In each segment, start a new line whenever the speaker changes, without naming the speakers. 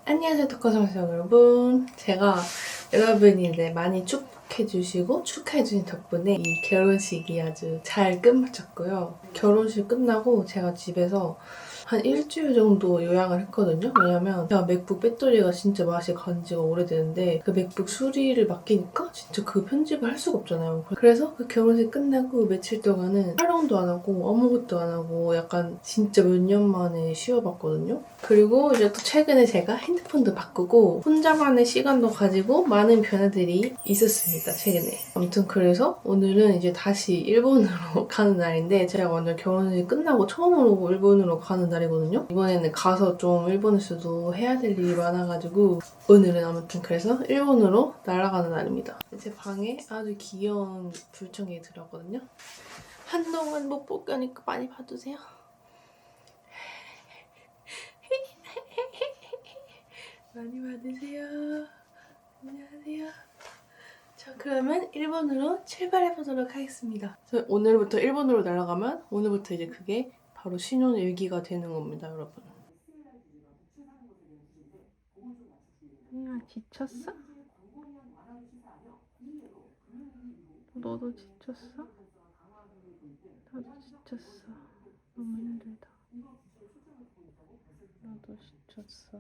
안녕하세요, 덕화성사 여러분. 제가 여러분이 많이 축복해주시고 축하해주신 덕분에 이 결혼식이 아주 잘 끝마쳤고요. 결혼식 끝나고 제가 집에서 한 일주일 정도 요양을 했거든요. 왜냐면 제가 맥북 배터리가 진짜 맛이 간 지가 오래되는데 그 맥북 수리를 맡기니까 진짜 그 편집을 할 수가 없잖아요. 그래서 그 결혼식 끝나고 며칠 동안은 촬영도 안 하고 아무것도 안 하고 약간 진짜 몇 년 만에 쉬어봤거든요. 그리고 이제 또 최근에 제가 핸드폰도 바꾸고 혼자만의 시간도 가지고 많은 변화들이 있었습니다, 최근에. 아무튼 그래서 오늘은 이제 다시 일본으로 가는 날인데 제가 완전 결혼식 끝나고 처음으로 일본으로 가는 날이거든요. 이번에는 가서 좀 일본에서도 해야 될 일이 많아가지고 오늘은 아무튼 그래서 일본으로 날아가는 날입니다. 제 방에 아주 귀여운 불청객이 들어왔거든요. 한동안 못 볼 거니까 많이 봐주세요. 많이 받으세요. 안녕하세요. 자, 그러면 일본으로 출발해보도록 하겠습니다. 오늘부터 일본으로 날아가면 오늘부터 이제 그게 바로 신혼일기가 되는 겁니다, 여러분. 지쳤어? 너도 지쳤어? 나도 지쳤어. 너무 힘들다. 나도 지쳤어.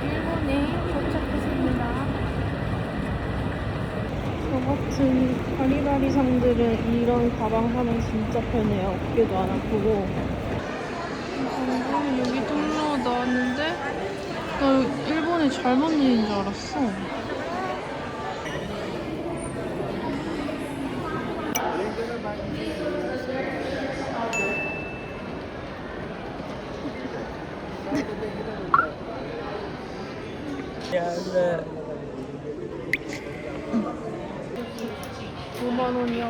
일본에 도착했습니다. 저 같은 바리바리 상들은 이런 가방 사면 진짜 편해요. 어깨도 안 아프고. 방금 여기 통로 나왔는데 나 일본에 잘못 일인 줄 알았어. 야, 5만 원이야.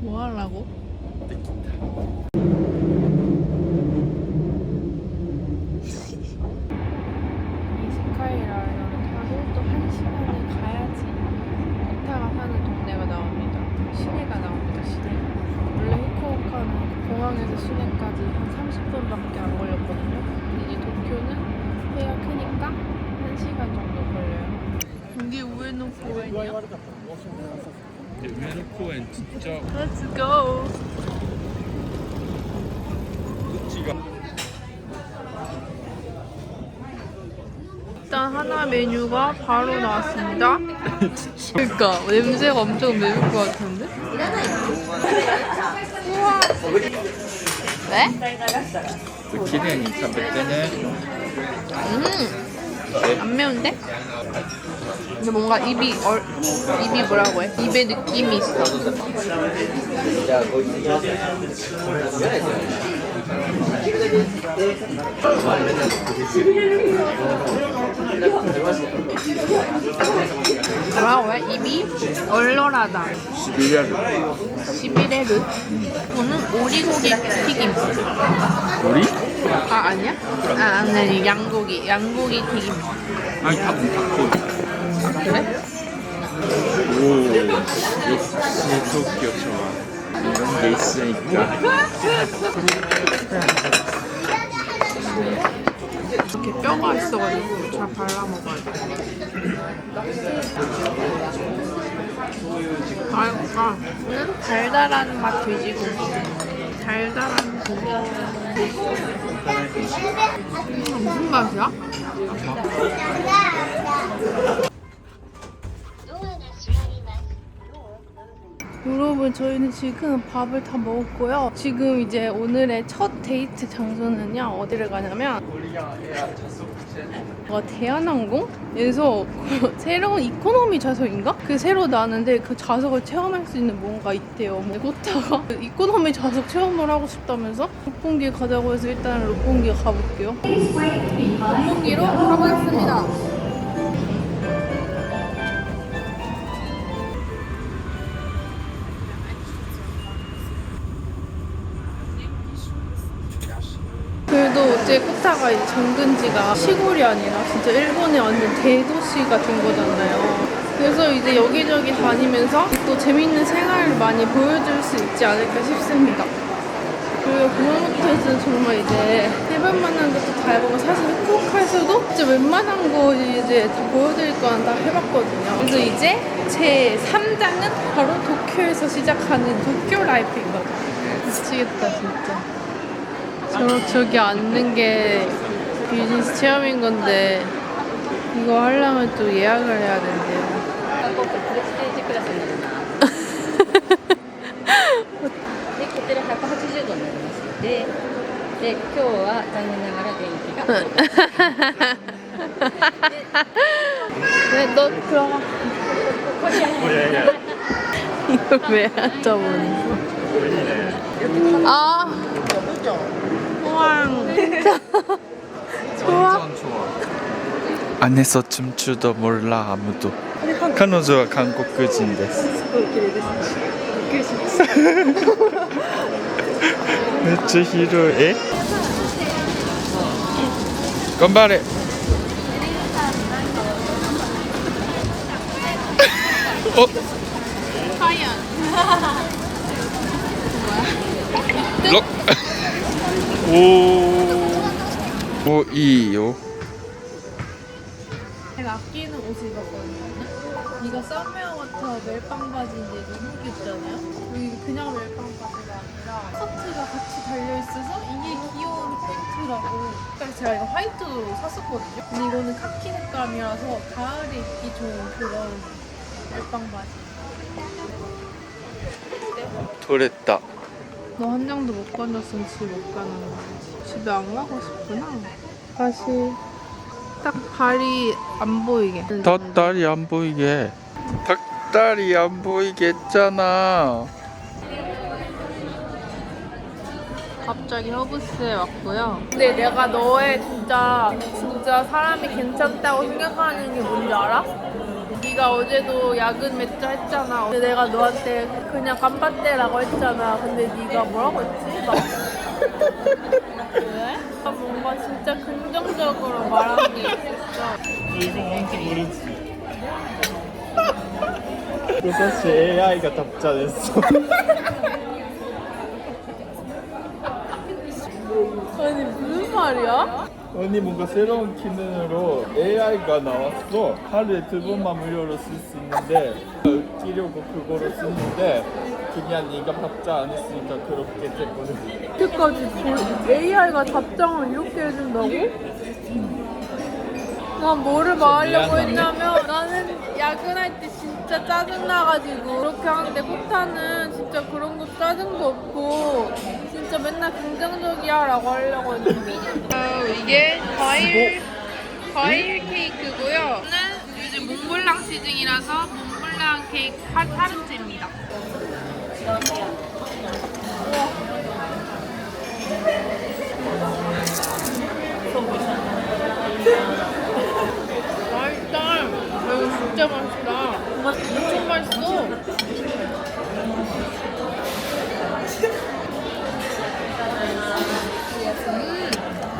뭐 하려고? 이스카이라이너를 타고 또 1시간을 가야지 이타가 사는 동네가 나옵니다. 시내가 나옵니다, 시내. 원래 후쿠오카는 공항에서 시내까지 한 30분밖에 안 걸렸거든요. 근데 이제 도쿄는 해가 크니까 1시간 정도 걸려요. 이게 우에노 공원이야?
우에노 공원 진짜
Let's go! 일단 하나 메뉴가 바로 나왔습니다. 그러니까 냄새가 엄청 매울 것 같은데? 우와! 왜?
綺麗に食べてね
안 매운데? 근데 뭔가 입이 뭐라고 해? 입에 느낌이 있어. 뭐라고 해? 입이 얼얼하다. 시비레르. 저는 오리고기 튀김.
오리?
아, 아니야? 아니, 양고기 튀김.
아니 닭고
그래?
오 역시 도쿄 좋아 이런 게 있으니까
이렇게 뼈가 있어가지고 잘 발라 먹어야 돼. 이거는 달달한 맛 돼지고기. 달달한 고기. 무슨 맛이야? 여러분 저희는 지금 밥을 다 먹었고요. 지금 이제 오늘의 첫 데이트 장소는요. 어디를 가냐면 대한항공에서 새로운 이코노미 좌석인가? 그 새로 나왔는데 그 좌석을 체험할 수 있는 뭔가 있대요. 뭐 꽃다가 이코노미 좌석 체험을 하고 싶다면서 롯본기에 가자고 해서 일단 롯본기에 가볼게요. 롯본기로 가보겠습니다. 그래도 어제 코타가 이제 정근지가 시골이 아니라 진짜 일본의 완전 대도시가 된 거잖아요. 그래서 이제 여기저기 다니면서 또 재밌는 생활을 많이 보여줄 수 있지 않을까 싶습니다. 그리고 구마모토에서는 정말 이제 일본 만난 것도 다 해보고 사실 후쿠오카에서도 진짜 웬만한 거 이제 다 보여드릴 거는 다 해봤거든요. 그래서 이제 제 3장은 바로 도쿄에서 시작하는 도쿄 라이프인 거죠. 미치겠다 진짜. 저기 앉는 게 비즈니스 체험인 건데 이거 하려면 또 예약을 해야 된대요. 네, 너 들어가. 이걸 왜 앉아보는 아, 우왕. 좋아?
완전 좋아. 안에서 춤추도 몰라 아무도. 彼女は韓国人です。めっちゃ広い。え？頑張れ。お。 럭. 오. 이요.
제가 아끼는 옷을 입었거든요. 이거 썸웨어워터 멜빵 바지인데 너무 귀엽잖아요? 여기 그냥 멜빵 바지가 아니라 스커트가 같이 달려있어서 이게 귀여운 포인트라고. 그래서 제가 이거 화이트도 샀었거든요. 근데 이거는 카키 색감이라서 가을에 입기 좋은 그런 멜빵 바지.
돌했다.
너 한 장도 못 건졌으면 집 못 가는 거지. 집에 안 가고 싶구나. 다시 딱 발이 안 보이게.
닭다리 안 보이게. 닭다리 안 보이게 했잖아.
갑자기 허브스에 왔고요. 근데 내가 너의 진짜 사람이 괜찮다고 생각하는 게 뭔지 알아? 네가 어제도 야근 맺자 했잖아. 근데 내가 너한테 그냥 간바떼라고 했잖아. 근데 네가 뭐라고 했지? 막 왜? 뭔가 진짜 긍정적으로 말하는 게 있었어.
이거 뭔지 모르지. 이거 사실 AI가 답장했어.
아니 무슨 말이야?
언니 뭔가 새로운 기능으로 AI가 나왔어. 하루에 2번만 무료로 쓸 수 있는데 웃기려고 그거를 쓰는데 그냥 네가 답장 안 했으니까 그렇게 됐거든.
이때까지 AI가 답장을 이렇게 해준다고? 난 뭐를 말하려고 했냐면 나는 야근할 때 진짜 짜증나가지고 그렇게 하는데 코타는 진짜 그런 거 짜증도 없고 진짜 맨날 긍정적이야 라고 하려고 했는데 이게 과일 케이크고요. 저는 요즘 몽블랑 시즌이라서 몽블랑 케이크 타르트입니다. 맛있다. 이거 진짜 맛있다. 엄청 맛있어.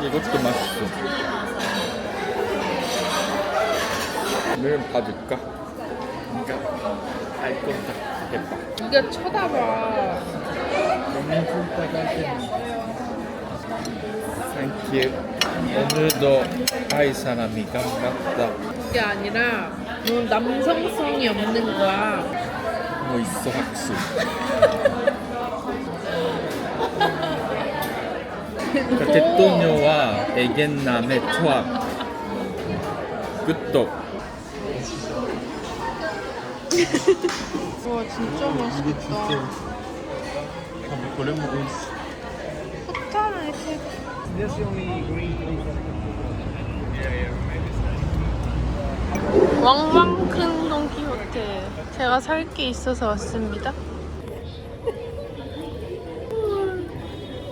이것도 맛있어. 오늘은 봐줄까? 그러니까 알 건다. 해봐.
네가 쳐다봐.
너무 좋다가 땡큐. 오늘도 아이 사람이 반갑다.
그게 아니라 넌 남성성이 없는 거야.
뭐 있어 확실. 대통령과 애견남의 조합. 끝도.
와 진짜 맛있겠다.
これも美味しい
포타는 이렇게 왕왕 큰 돈키호테. 제가 살 게 있어서 왔습니다.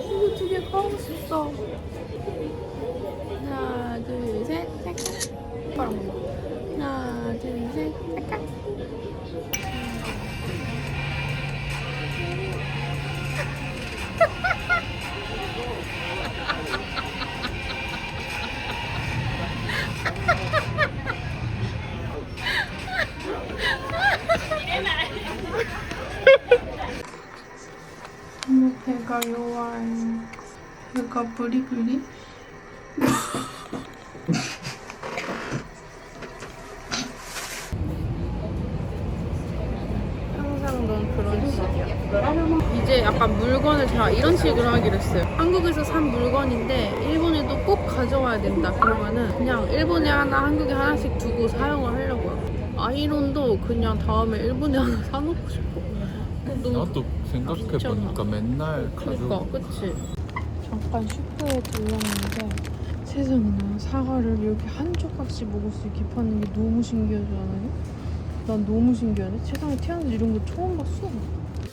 이거 두 개 가고 싶어. 하나 둘 셋 살짝. 하나 둘 셋 살짝. 배가 요와요. 배가 부리부리. 항상 넌 그런 식이야. 이제 약간 물건을 다 이런 식으로 하기로 했어요. 한국에서 산 물건인데 일본에도 꼭 가져와야 된다. 그러면은 그냥 일본에 하나, 한국에 하나씩 두고 사용을 하려고요. 아이론도 그냥 다음에 일본에 하나 사놓고 싶어.
나도 생각해보니까 맨날
그러니까 그치. 잠깐 슈퍼에 들렀는데 세상에나 사과를 이렇게 한 조각씩 먹을 수 있게 파는 게 너무 신기하지 않아요? 난 너무 신기하네. 세상에 태어나서 이런 거 처음 봤어.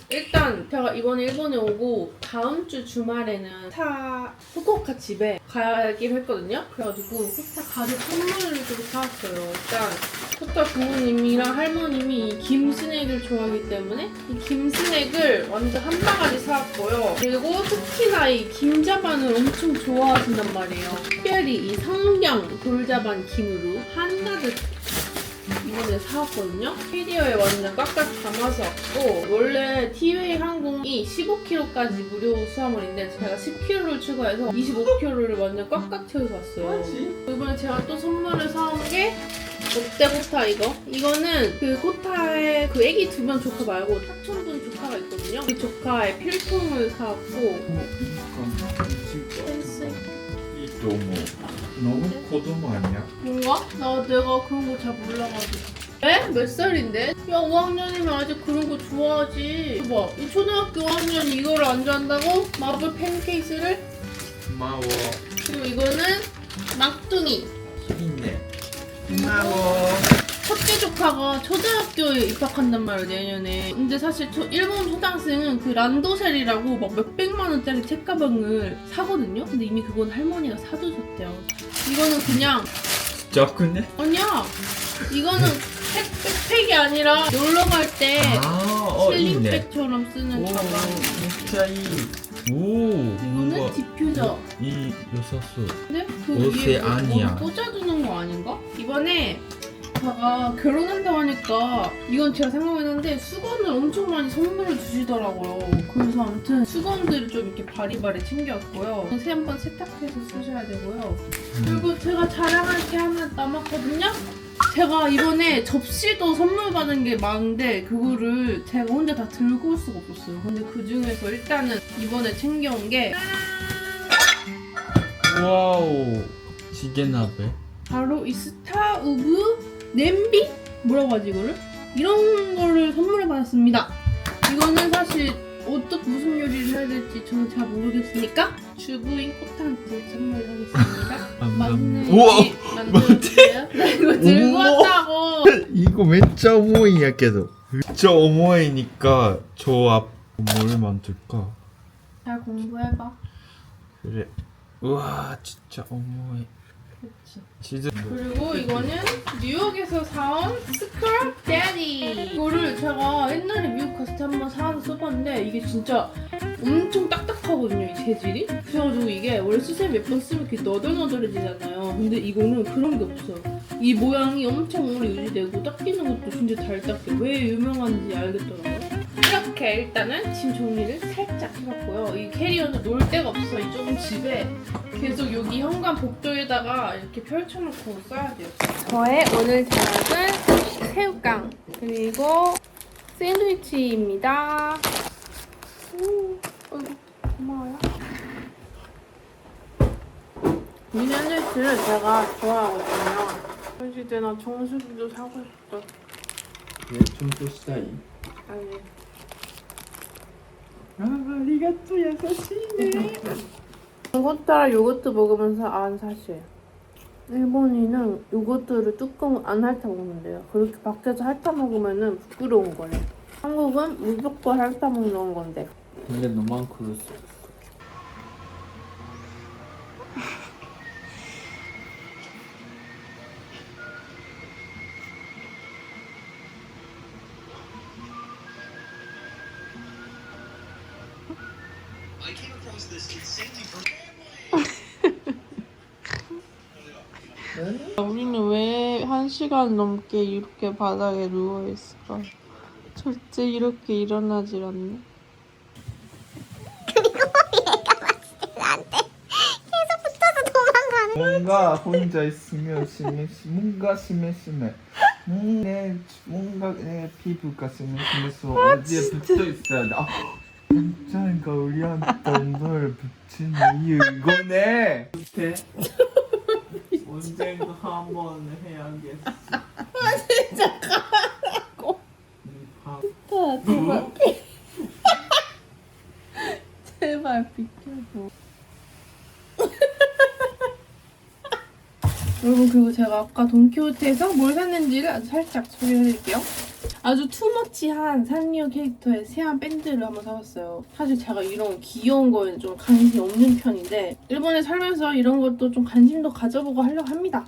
일단 제가 이번에 일본에 오고 다음 주 주말에는 후쿠오카 집에 가기로 했거든요. 그래가지고 호타 가족 선물을 좀 사왔어요. 일단 호타 부모님이랑 할머님이 이 김스낵을 좋아하기 때문에 이 김스낵을 완전 한 바가지 사왔고요. 그리고 특히나 이 김자반을 엄청 좋아하신단 말이에요. 특별히 이 성경 돌자반 김으로 한가득 이번에 사왔거든요. 캐리어에 완전 꽉꽉 담아서 왔고, 원래 티웨이 항공이 15kg까지 무료 수화물인데 제가 10kg를 추가해서 25kg를 완전 꽉꽉 채워서 왔어요. 이번에 제가 또 선물을 사온 게 롯데 호타 이거. 이거는 그 호타의 그 애기 두 명 조카 말고 사촌분 조카가 있거든요. 그 조카의 필통을 사왔고.
너무 고도모 아니야?
뭔가? 내가 그런 거 잘 몰라가지고. 에? 몇 살인데? 야 5학년이면 아직 그런 거 좋아하지. 봐, 이 초등학교 5학년이 이거를 안 좋아한다고? 마블 팬케이스를?
고마워.
그리고 이거는 막둥이.
있네. 고마워.
첫째 조카가 초등학교에 입학한단 말이에요, 내년에. 근데 사실 일본 초등학생은 그 란도셀이라고 막 몇백만 원짜리 책가방을 사거든요? 근데 이미 그건 할머니가 사두셨대요. 이거는 그냥
진짜 크네?
아니야. 이거는 백팩이 아니라 놀러 갈 때 슬링백처럼 쓰는 가방.
진짜
이거는 디퓨저.
이 요소수.
근데 그
옷이
위에
아니야.
꽂아두는 거 아닌가? 이번에 제가 결혼한다고 하니까 이건 제가 생각했는데 수건을 엄청 많이 선물을 주시더라고요. 그래서 아무튼 수건들을 좀 이렇게 바리바리 챙겨왔고요. 한번 세탁해서 쓰셔야 되고요. 그리고 제가 자랑할 게 하나 남았거든요. 제가 이번에 접시도 선물 받은 게 많은데 그거를 제가 혼자 다 들고 올 수가 없었어요. 근데 그 중에서 일단은 이번에 챙겨온 게
와우. 지게鍋.
바로 이 스타우브 냄비? 뭐라고 하지 이거를? 이런 거를 선물을 받았습니다. 이거는 사실 무슨 요리를 해야 될지 저는 잘 모르겠으니까 주부인 코타한테 선물하겠습니다. 맛있는 요리 만들어주세요. 나 이거 들고 왔다고.
이거 めっちゃ重いんやけど. めっちゃ重い니까 조합 뭘 만들까?
잘 공부해봐.
그래. 우와 진짜重い.
그치.
치즈.
그리고 이거는 뉴욕에서 사온 스크럽 데디. 이거를 제가 옛날에 미국 갔을 때 한번 사와서 써봤는데 이게 진짜 엄청 딱딱하거든요, 이 재질이. 그래가지고 이게 원래 수세 몇 번 쓰면 이렇게 너덜너덜해지잖아요. 근데 이거는 그런 게 없어요. 이 모양이 엄청 오래 유지되고 닦이는 것도 진짜 잘 닦여. 왜 유명한지 알겠더라고요. 이렇게 일단은 짐 정리를 살짝 해봤고요. 이 캐리어는 놀 데가 없어. 이 좁은 집에 계속 여기 현관 복도에다가 이렇게 펼쳐놓고 써야 돼요. 저의 오늘 저녁은 새우깡 그리고 샌드위치입니다. 어이구 고마워요. 이 샌드위치를 제가 좋아하거든요. 사실 나 정수기도 사고 싶다.
좀 더したい
아니.
아리가또 야사시네
호타라 요거트 먹으면서 안 사실. 일본인은 요거트를 뚜껑 안 핥아 먹는데요. 그렇게 밖에서 핥아 먹으면은 부끄러운 거래. 한국은 무조건 핥아 먹는 건데.
근데 너만 그럴 수 있어
우리는 왜 1시간 넘게 이렇게 바닥에 누워있을까? 절대 이렇게 일어나질 않네.
뭔가 혼자 있으면 뭔가 심심해 뭔가 내 피부가 심심해서 어디에 붙어 있어야 돼 남자가 우리한테 엉덩이를 붙이는 이유 이거네 못해 언젠가 한번 해야겠어
진짜 가라고. 제발. 제발 비켜줘. 여러분, 그리고 제가 아까 돈키호테에서 뭘 샀는지를 아주 살짝 소개해드릴게요. 아주 투머치한 산리오 캐릭터의 세안 밴드를 한번 사봤어요. 사실 제가 이런 귀여운 거에는 좀 관심이 없는 편인데 일본에 살면서 이런 것도 좀 관심도 가져보고 하려고 합니다.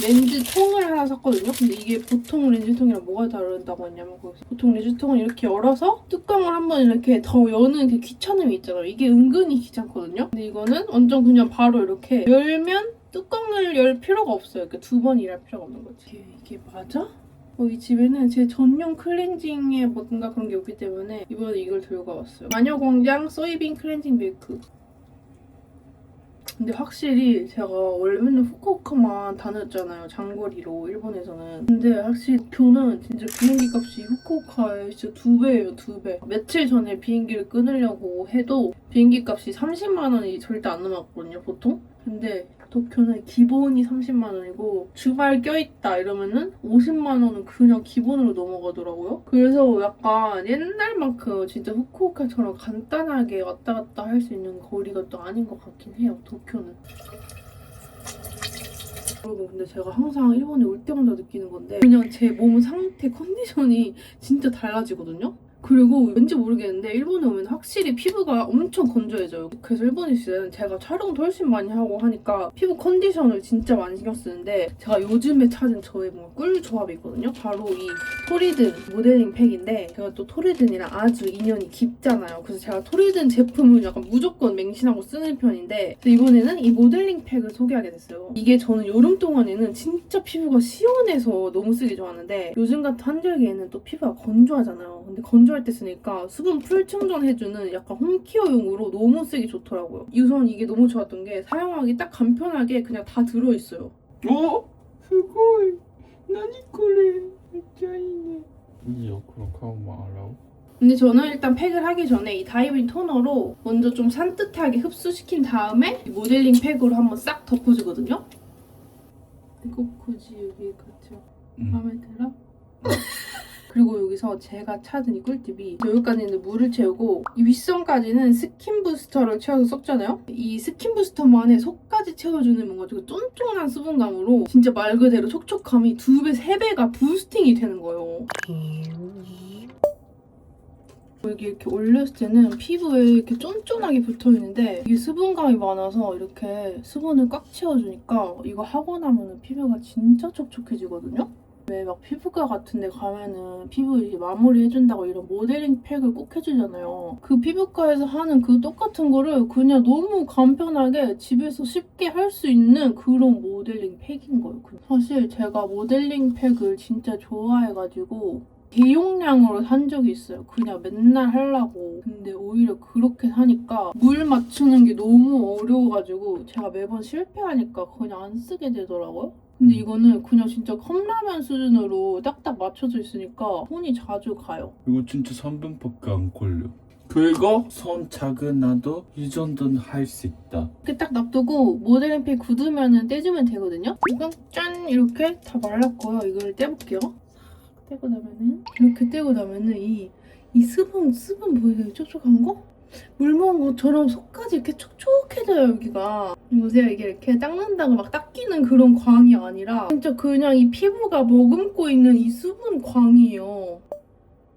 렌즈 통을 하나 샀거든요. 근데 이게 보통 렌즈통이랑 뭐가 다르다고 했냐면 보통 렌즈통은 이렇게 열어서 뚜껑을 한번 이렇게 더 여는 그 귀찮음이 있잖아요. 이게 은근히 귀찮거든요. 근데 이거는 완전 그냥 바로 이렇게 열면 뚜껑을 열 필요가 없어요. 이렇게 두 번 일할 필요가 없는 거지. 이게 맞아? 이 집에는 제 전용 클렌징에 뭔가 그런 게 없기 때문에 이번에 이걸 들고 왔어요. 마녀공장 소이빈 클렌징 밀크. 근데 확실히 제가 원래 맨날 후쿠오카만 다녔잖아요. 장거리로 일본에서는. 근데 확실히 도쿄는 진짜 비행기 값이 후쿠오카에 진짜 2배예요. 2배. 며칠 전에 비행기를 끊으려고 해도 비행기 값이 30만 원이 절대 안 넘었거든요. 보통. 근데 도쿄는 기본이 30만 원이고 주말 껴있다 이러면은 50만 원은 그냥 기본으로 넘어가더라고요. 그래서 약간 옛날만큼 진짜 후쿠오카처럼 간단하게 왔다 갔다 할 수 있는 거리가 또 아닌 것 같긴 해요. 도쿄는. 여러분, 근데 제가 항상 일본에 올 때마다 느끼는 건데 그냥 제 몸 상태 컨디션이 진짜 달라지거든요. 그리고 왠지 모르겠는데 일본에 오면 확실히 피부가 엄청 건조해져요. 그래서 일본에 있을 때는 제가 촬영도 훨씬 많이 하고 하니까 피부 컨디션을 진짜 많이 신경 쓰는데 제가 요즘에 찾은 저의 뭔가 꿀 조합이 있거든요. 바로 이 토리든 모델링 팩인데 제가 또 토리든이랑 아주 인연이 깊잖아요. 그래서 제가 토리든 제품을 약간 무조건 맹신하고 쓰는 편인데 이번에는 이 모델링 팩을 소개하게 됐어요. 이게 저는 여름 동안에는 진짜 피부가 시원해서 너무 쓰기 좋았는데 요즘 같은 한절기에는 또 피부가 건조하잖아요. 근데 건조할 때 쓰니까 수분 풀 충전해주는 약간 홈케어용으로 너무 쓰기 좋더라고요. 우선 이게 너무 좋았던 게 사용하기 딱 간편하게 그냥 다 들어있어요.
오! すごい! 何これ? めっちゃいいね. いいよ, 그럼 가오만 알아.
근데 저는 일단 팩을 하기 전에 이 다이빙 토너로 먼저 좀 산뜻하게 흡수시킨 다음에 이 모델링 팩으로 한번 싹 덮어주거든요. 꼬꼬지 여기 같죠? 마음에 들어? 그리고 여기서 제가 찾은 이 꿀팁이 여기까지는 물을 채우고 이 윗선까지는 스킨 부스터를 채워서 썼잖아요? 이 스킨 부스터만에 속까지 채워주는 뭔가 되게 쫀쫀한 수분감으로 진짜 말 그대로 촉촉함이 2배, 3배가 부스팅이 되는 거예요. 여기 이렇게 올렸을 때는 피부에 이렇게 쫀쫀하게 붙어있는데 이게 수분감이 많아서 이렇게 수분을 꽉 채워주니까 이거 하고 나면 피부가 진짜 촉촉해지거든요? 왜 막 피부과 같은 데 가면은 피부 이렇게 마무리 해준다고 이런 모델링 팩을 꼭 해주잖아요. 그 피부과에서 하는 그 똑같은 거를 그냥 너무 간편하게 집에서 쉽게 할 수 있는 그런 모델링 팩인 거예요. 사실 제가 모델링 팩을 진짜 좋아해가지고 대용량으로 산 적이 있어요. 그냥 맨날 하려고. 근데 오히려 그렇게 사니까 물 맞추는 게 너무 어려워가지고 제가 매번 실패하니까 그냥 안 쓰게 되더라고요. 근데 이거는 그냥 진짜 컵라면 수준으로 딱딱 맞춰져 있으니까 손이 자주 가요.
이거 진짜 3분밖에 안 걸려. 그리고 손 작은 나도 이 정도는 할 수 있다.
이렇게 딱 놔두고 모델링 팩 굳으면 떼주면 되거든요. 지금 짠! 이렇게 다 말랐고요. 이걸 떼볼게요. 떼고 나면은 이렇게 떼고 나면은 이 수분 보이세요? 촉촉한 거? 물 먹은 것처럼 속까지 이렇게 촉촉해져요 여기가. 보세요, 이게 이렇게 닦는다고 막 닦이는 그런 광이 아니라 진짜 그냥 이 피부가 머금고 있는 이 수분 광이에요.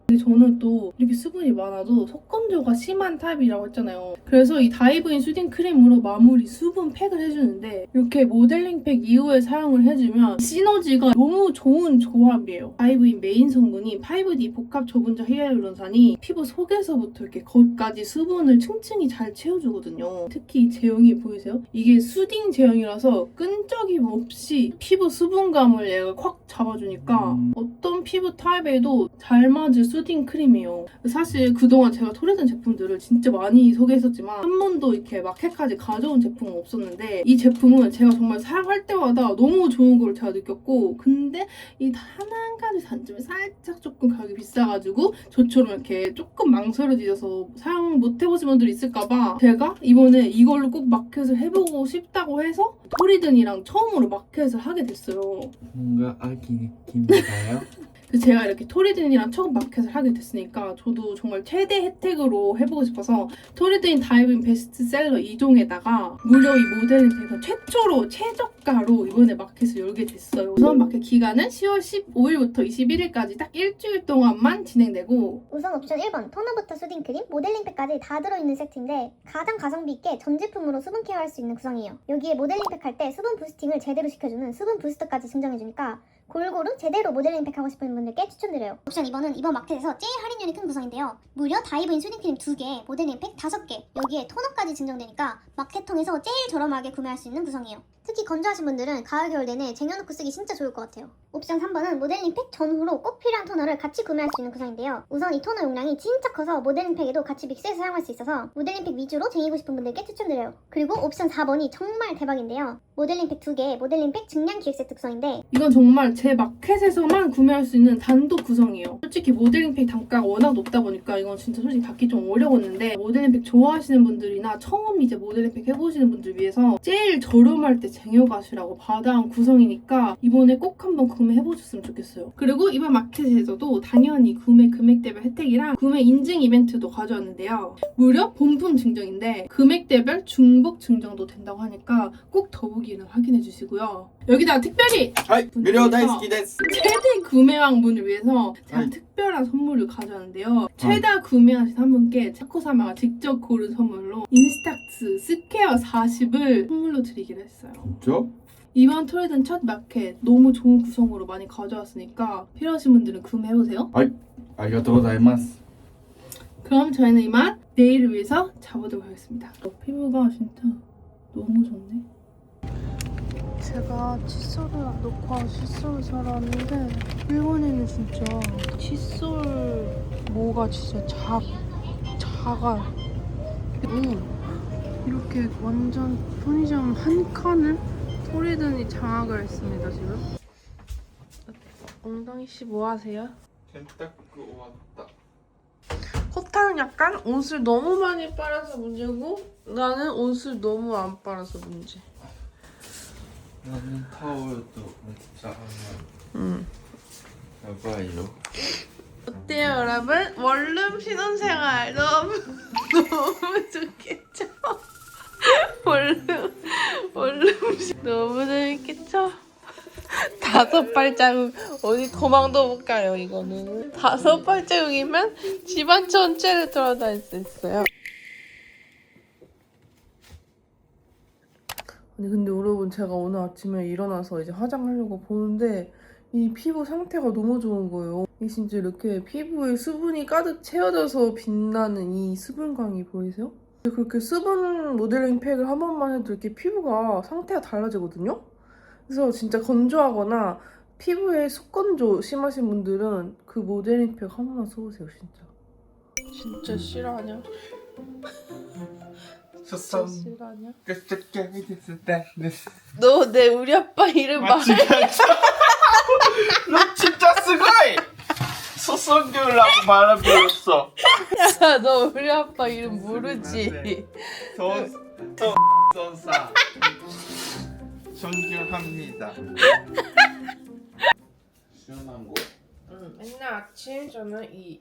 근데 저는 또 이렇게 수분이 많아도 속건조가 심한 타입이라고 했잖아요. 그래서 이 다이브인 수딩 크림으로 마무리 수분 팩을 해주는데 이렇게 모델링 팩 이후에 사용을 해주면 시너지가 너무 좋은 조합이에요. 다이브인 메인 성분이 5D 복합 저분자 히알루론산이 피부 속에서부터 이렇게 겉까지 수분을 층층이 잘 채워주거든요. 특히 이 제형이 보이세요? 이게 수딩 제형이라서 끈적임 없이 피부 수분감을 얘가 콱 잡아주니까 어떤 피부 타입에도 잘 맞을 수딩 크림이에요. 사실 그동안 제가 토레든 제품들을 진짜 많이 소개했었지만 한 번도 이렇게 마켓까지 가져온 제품은 없었는데 이 제품은 제가 정말 사용할 때마다 너무 좋은 걸 제가 느꼈고, 근데 이 한 가지 단점이 살짝 조금 가격이 비싸가지고 저처럼 이렇게 조금 망설여지셔서 사용 못 해보신 분들이 있을까봐 제가 이번에 이걸로 꼭 마켓을 해보고 싶다고 해서 토리든이랑 처음으로 마켓을 하게 됐어요.
뭔가 아기 느낌인가요?
그래서 제가 이렇게 토리든이랑 처음 마켓을 하게 됐으니까 저도 정말 최대 혜택으로 해보고 싶어서 토리든 다이브인 베스트셀러 2종에다가 무려 이 모델링 팩은 최초로 최저가로 이번에 마켓을 열게 됐어요. 우선 마켓 기간은 10월 15일부터 21일까지 딱 일주일 동안만 진행되고,
우선 옵션 1번 토너부터 수딩크림, 모델링팩까지 다 들어있는 세트인데 가장 가성비 있게 전 제품으로 수분 케어할 수 있는 구성이에요. 여기에 모델링팩 할 때 수분 부스팅을 제대로 시켜주는 수분 부스터까지 증정해주니까 골고루 제대로 모델링팩 하고 싶은 분들께 추천드려요. 옵션 2번은 이번 마켓에서 제일 할인율이 큰 구성인데요. 무려 다이브인 수딩크림 2개, 모델링팩 5개, 여기에 토너까지 증정되니까 마켓통에서 제일 저렴하게 구매할 수 있는 구성이에요. 특히 건조하신 분들은 가을 겨울 내내 쟁여놓고 쓰기 진짜 좋을 것 같아요. 옵션 3번은 모델링팩 전후로 꼭 필요한 토너를 같이 구매할 수 있는 구성인데요. 우선 이 토너 용량이 진짜 커서 모델링팩에도 같이 믹스해서 사용할 수 있어서 모델링팩 위주로 쟁이고 싶은 분들께 추천드려요. 그리고 옵션 4번이 정말 대박인데요. 모델링팩 2개, 모델링팩 증량 기획 세트 구성인데
이건 정말 제 마켓에서만 구매할 수 있는 단독 구성이에요. 솔직히 모델링팩 단가가 워낙 높다 보니까 이건 진짜 솔직히 받기 좀 어려웠는데, 모델링팩 좋아하시는 분들이나 처음 이제 모델링팩 해보시는 분들 위해서 제일 저렴할 때 쟁여가시라고 받아온 구성이니까 이번에 꼭 한번 구매해보셨으면 좋겠어요. 그리고 이번 마켓에서도 당연히 구매 금액대별 혜택이랑 구매 인증 이벤트도 가져왔는데요. 무려 본품 증정인데 금액대별 중복 증정도 된다고 하니까 꼭 더보기를 확인해주시고요. 여기다가 특별히
はい、無料大好きです。
최대 구매왕 분을 위해서 제가
아이.
특별한 선물을 가져왔는데요. 최다 구매하신 한 분께 차코사마가 직접 고른 선물로 인스탁스 스퀘어 40을 선물로 드리기로 했어요.
진짜?
이번 토레든 첫 마켓 너무 좋은 구성으로 많이 가져왔으니까 필요하신 분들은 구매해보세요.
ありがとうございます。
그럼 저희는 이만 내일을 위해서 자보도록 하겠습니다. 피부가 진짜 너무 좋네. 제가 칫솔을 넣고 칫솔을 사러 왔는데 일본에는 진짜 칫솔 모가 진짜 작아요. 이렇게 완전 편의점 한 칸을 토리든이 장악을 했습니다 지금. 엉덩이 씨 뭐 하세요?
洗濯終わった。
코타는 약간 옷을 너무 많이 빨아서 문제고 나는 옷을 너무 안 빨아서 문제.
나는 타올도 진짜
응.
야바이요.
어때요 여러분? 원룸 신혼생활 너무 좋겠죠? 원룸 너무 재밌겠죠? 5발자국 어디 도망도 못 가요. 이거는 5발자국이면 집안 전체를 돌아다닐 수 있어요. 아니 근데 여러분, 제가 오늘 아침에 일어나서 이제 화장하려고 보는데 이 피부 상태가 너무 좋은 거예요. 이 진짜 이렇게 피부에 수분이 가득 채워져서 빛나는 이 수분광이 보이세요? 그렇게 수분 모델링 팩을 한 번만 해도 이렇게 피부가 상태가 달라지거든요? 그래서 진짜 건조하거나 피부에 속건조 심하신 분들은 그 모델링 팩 한 번만 써보세요, 진짜. 진짜 싫어하냐? 진짜 싫어하냐? 너 내 우리 아빠 이름 말해.
너 진짜 스고이! 소송교라고 말해버렸어.
야, 너 우리 아빠 이름 모르지?
son사 존경합니다. 시원한 거
맨날 아침 저는 이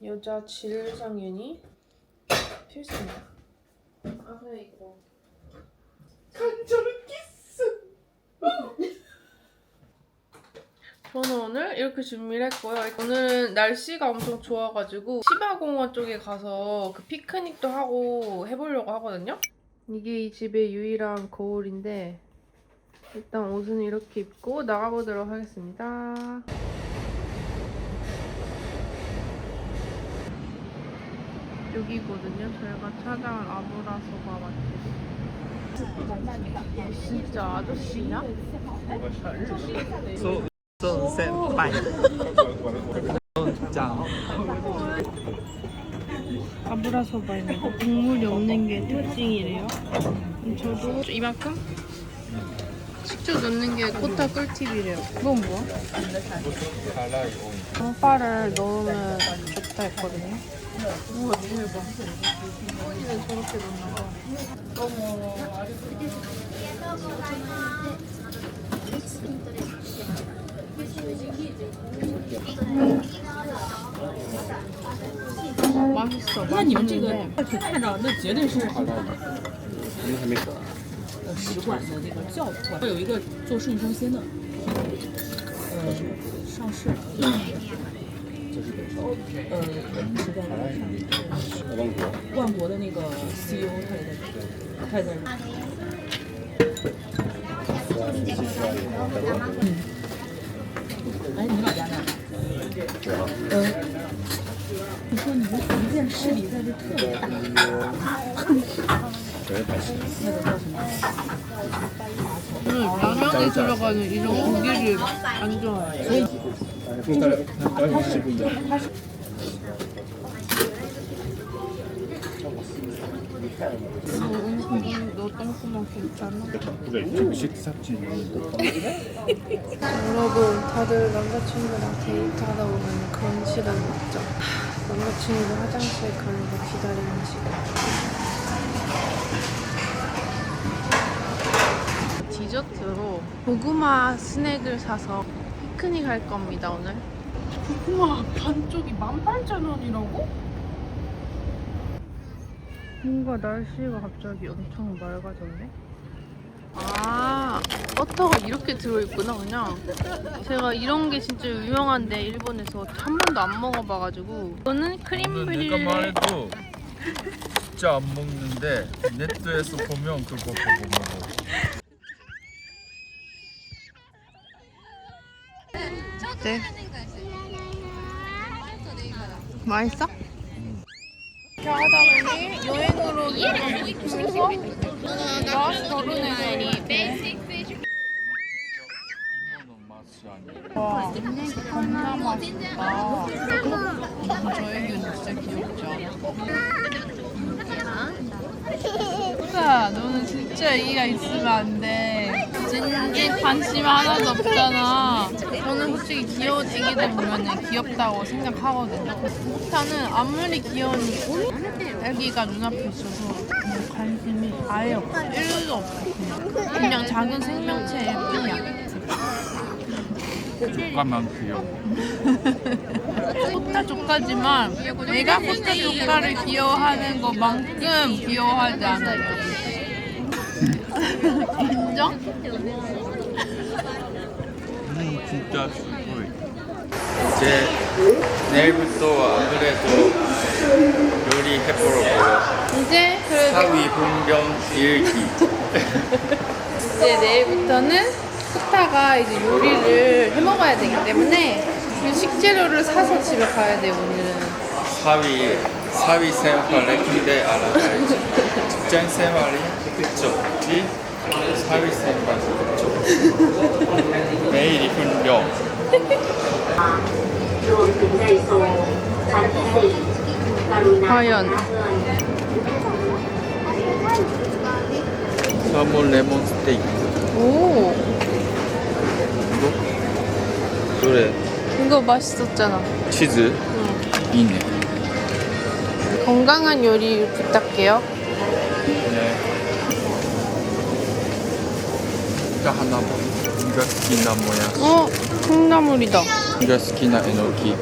여자 질성윤이 필수입니다. 아 그래 이거 간절 키스. 저는 오늘 이렇게 준비를 했고요. 오늘은 날씨가 엄청 좋아가지고 시바공원 쪽에 가서 그 피크닉도 하고 해보려고 하거든요. 이게 이 집의 유일한 거울인데 일단 옷은 이렇게 입고 나가보도록 하겠습니다. 여기거든요. 저희가 찾아온 아브라소바 맛집. 진짜 아저씨냐?
선생님. 짱.
아브라소바입니다. 국물이 없는 게 특징이래요. 저도 이만큼? 식초 넣는 게 코타 꿀팁이래요. 그건 뭐야? 양파를 넣으면 좋다 했거든요. 우와 대박. 소리는 저렇게 넣나 봐. 맛있어.
那你们这个
맛있는데
去看着，那绝对是使馆的这个教团，有一个做生意中心的，上市，是在万国的那个 CEO 他也在这儿。哎，你老家哪？你说你们福建势力在这特别大，那个叫什么？
라면에 들어가는 이런 고기를 안 좋아해요. 너 똥구멍 괜찮아? 여러분 다들 남자친구랑 데이트하다 보면 그런 시간 있죠. 남자친구 화장실 가는 거 기다리는 시간. 디저트로 고구마 스낵을 사서 피크닉 할 겁니다 오늘. 고구마 반쪽이 18,000원이라고? 뭔가 날씨가 갑자기 엄청 맑아졌네. 아 버터가 이렇게 들어있구나. 그냥 제가 이런 게 진짜 유명한데 일본에서 한 번도 안 먹어봐가지고. 이거는 크림
내가
브릴레.
말해도 진짜 안 먹는데 네트에서 보면 그거 보고 먹어.
네. 맛있어? 이렇게 하다 보니 여행으로 그래서 나 결혼해서 와 겁나 맛있다. 저 애기 진짜 귀엽지 않아? 후가 너는 진짜 애기가 있으면 안 돼. 진짜 관심 하나도 없잖아. 저는 솔직히 귀여운 애기들 보면 귀엽다고 생각하거든요. 후타는 아무리 귀여운 애기가 눈앞에 있어서 관심이 아예 없어. 1도 없어. 그냥 작은 생명체일 뿐이야.
조카만 귀여워.
코타 조카지만 내가 코타 조카를 귀여워하는 것만큼 귀여워하지 않아요. 인정?
진짜 수고해. 이제 내일부터 안 그래도 요리 해보려고요.
이제 그래도
사위 분명 일기.
이제 내일부터는 코타가 이제 요리를 해 먹어야 되기 때문에 그 식재료를 사서 집에 가야 돼 오늘은.
사위 생활에 기대 알아봐야지. 직장 생활이 그쵸? 사위 생활이 그쵸? 매일이 분명.
과연
사몬 레몬 스테이크.
오
그래.
이거 맛있었잖아.
치즈.
응.
이네.
건강한 요리 부탁해요.
네. 일단 하나만.
が好きなもやし
콩나물이다.
が好きなえのき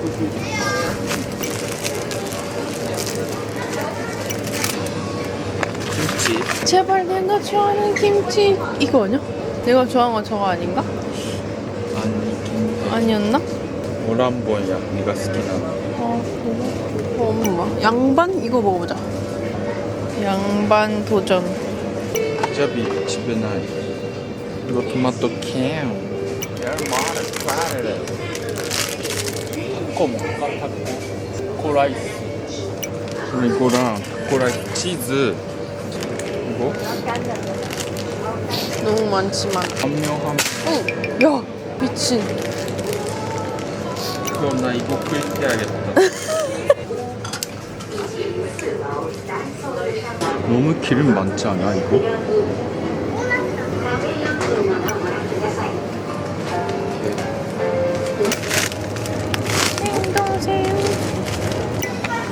김치
제발 내가 좋아하는 김치. 이거 아니야? 내가 좋아하는 건 저거 아닌가?
아니 김치
아니었나?
오란보야 네가 好きな
엄마. 양반? 이거 먹어보자. 양반 도전.
잡이 집에 나이 이거 토마토 캔 타코 먹을까? 타코 코라이스 그리고 이거랑 코라이스 치즈 이거
너무 많지만.
감명함
응. 야, 미친.
그럼 나 이거 클릭해야겠다 너무 기름 많지 않아 이거?
생동생.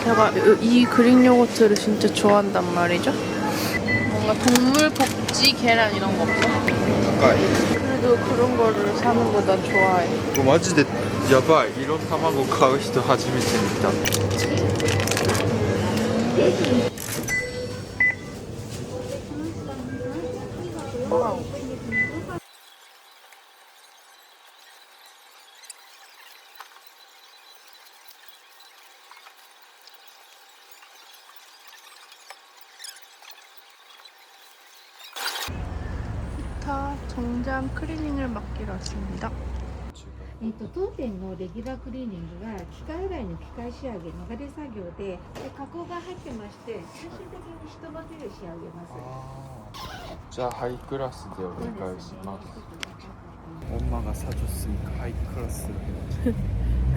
제가 이 그릭 요거트를 진짜 좋아한단 말이죠. 뭔가 동물 복지 계란 이런 거 없어?
가까이
그래도 그런 거를 사는 거 난 좋아해.
이거 마지でやばい色卵買う人初めて見た
다 정잠 클리닝을 맡기로 왔습니다.
当店のレギュラークリーニングは機械外の機械仕上げ流れ作業で加工が入ってまして最終的に一晩で仕上げます。
じゃあハイクラスでお願いします 엄마가 사줬으니까 하이 클래스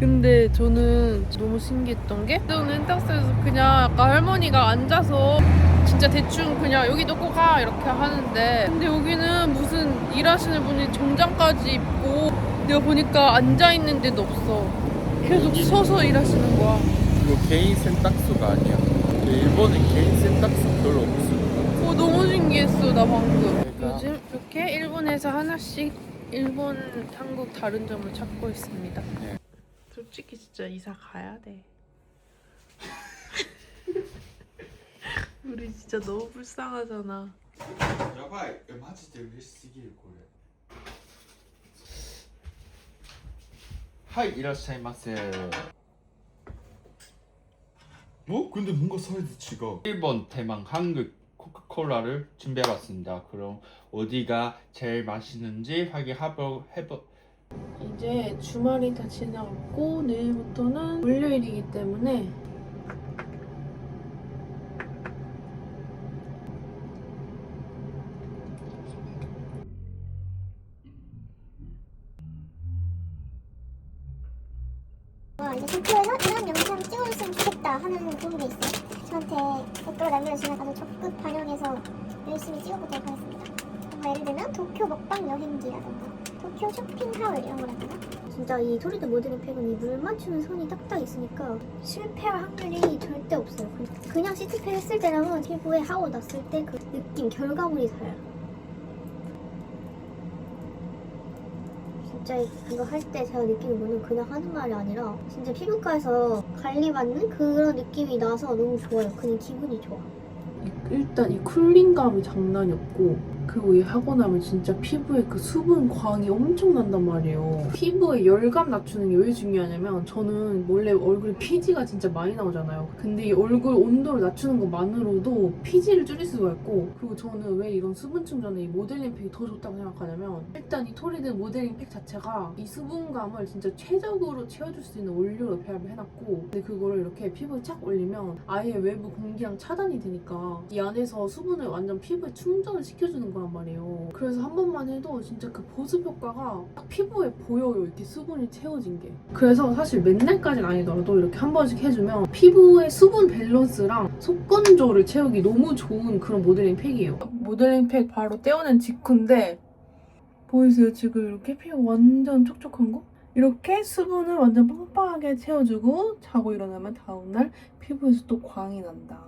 근데 저는 너무 신기했던 게 저는 펜탁스에서 그냥 약간 할머니가 앉아서 진짜 대충 그냥 여기 놓고 가 이렇게 하는데 근데 여기는 무슨 일하시는 분이 정장까지 입고 내가 보니까 앉아있는 데도 없어. 계속 서서 일하시는 거야.
이거 개인 세탁소가 아니야. 일본은 개인 세탁소 별로 없어.
너무 신기했어 나 방금.
그러니까.
요즘 이렇게 일본에서 하나씩 일본, 한국 다른 점을 찾고 있습니다.
네.
솔직히 진짜 이사 가야 돼. 우리 진짜 너무 불쌍하잖아.
やばいマジで嬉しすぎるこれはいいらっしゃいませ 어? 근데 뭔가 사이즈違う 일본, 대만, 한국 코카콜라를 준비해봤습니다 그럼 어디가 제일 맛있는지 확인해보
이제 주말이 다 지나갔고 내일부터는 월요일이기 때문에
이제 도쿄에서 이런 영상 찍어줬으면 좋겠다 하는 그런 게 있어요. 저한테 댓글을 남겨주시면 아주 적극 반영해서 열심히 찍어보도록 하겠습니다. 뭔가 예를 들면 도쿄 먹방 여행기라던가 도쿄 쇼핑하울 이런 거라던가 진짜 이 토리드 모델링 팩은 이 물 맞추는 선이 딱딱 있으니까 실패할 확률이 절대 없어요. 그냥 시트팩 했을 때랑은 피부에 하고 났을 때 그 느낌, 결과물이 달라요. 진짜 이거 할 때 제가 느끼는 거는 그냥 하는 말이 아니라 진짜 피부과에서 관리받는 그런 느낌이 나서 너무 좋아요. 그냥 기분이 좋아.
일단 이 쿨링감이 장난이 없고 그리고 이 하고 나면 진짜 피부에 그 수분 광이 엄청 난단 말이에요. 피부에 열감 낮추는 게 왜 중요하냐면 저는 원래 얼굴에 피지가 진짜 많이 나오잖아요. 근데 이 얼굴 온도를 낮추는 것만으로도 피지를 줄일 수가 있고 그리고 저는 왜 이런 수분 충전에 이 모델링 팩이 더 좋다고 생각하냐면 일단 이 토리드 모델링 팩 자체가 이 수분감을 진짜 최적으로 채워줄 수 있는 원료로 배합을 해놨고 근데 그거를 이렇게 피부에 착 올리면 아예 외부 공기랑 차단이 되니까 이 안에서 수분을 완전 피부에 충전을 시켜주는 거란 말이에요. 그래서 한 번만 해도 진짜 그 보습 효과가 딱 피부에 보여요. 이렇게 수분이 채워진 게. 그래서 사실 맨날까지는 아니더라도 이렇게 한 번씩 해주면 피부의 수분 밸런스랑 속건조를 채우기 너무 좋은 그런 모델링 팩이에요. 모델링 팩 바로 떼어낸 직후인데 보이세요? 지금 이렇게 피부 완전 촉촉한 거? 이렇게 수분을 완전 빵빵하게 채워주고 자고 일어나면 다음날 피부에서 또 광이 난다.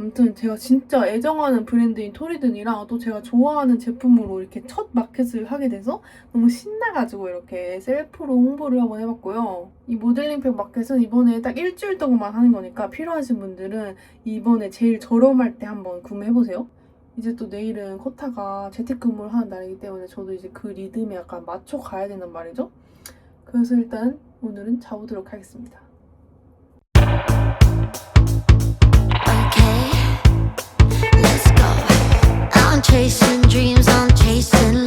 아무튼 제가 진짜 애정하는 브랜드인 토리든이랑 또 제가 좋아하는 제품으로 이렇게 첫 마켓을 하게 돼서 너무 신나가지고 이렇게 셀프로 홍보를 한번 해봤고요. 이 모델링팩 마켓은 이번에 딱 일주일 동안만 하는 거니까 필요하신 분들은 이번에 제일 저렴할 때 한번 구매해보세요. 이제 또 내일은 코타가 재택근무를 하는 날이기 때문에 저도 이제 그 리듬에 약간 맞춰 가야 된단 말이죠. 그래서 일단 오늘은 자보도록 하겠습니다.
Okay, let's go. I'm chasing dreams, I'm chasing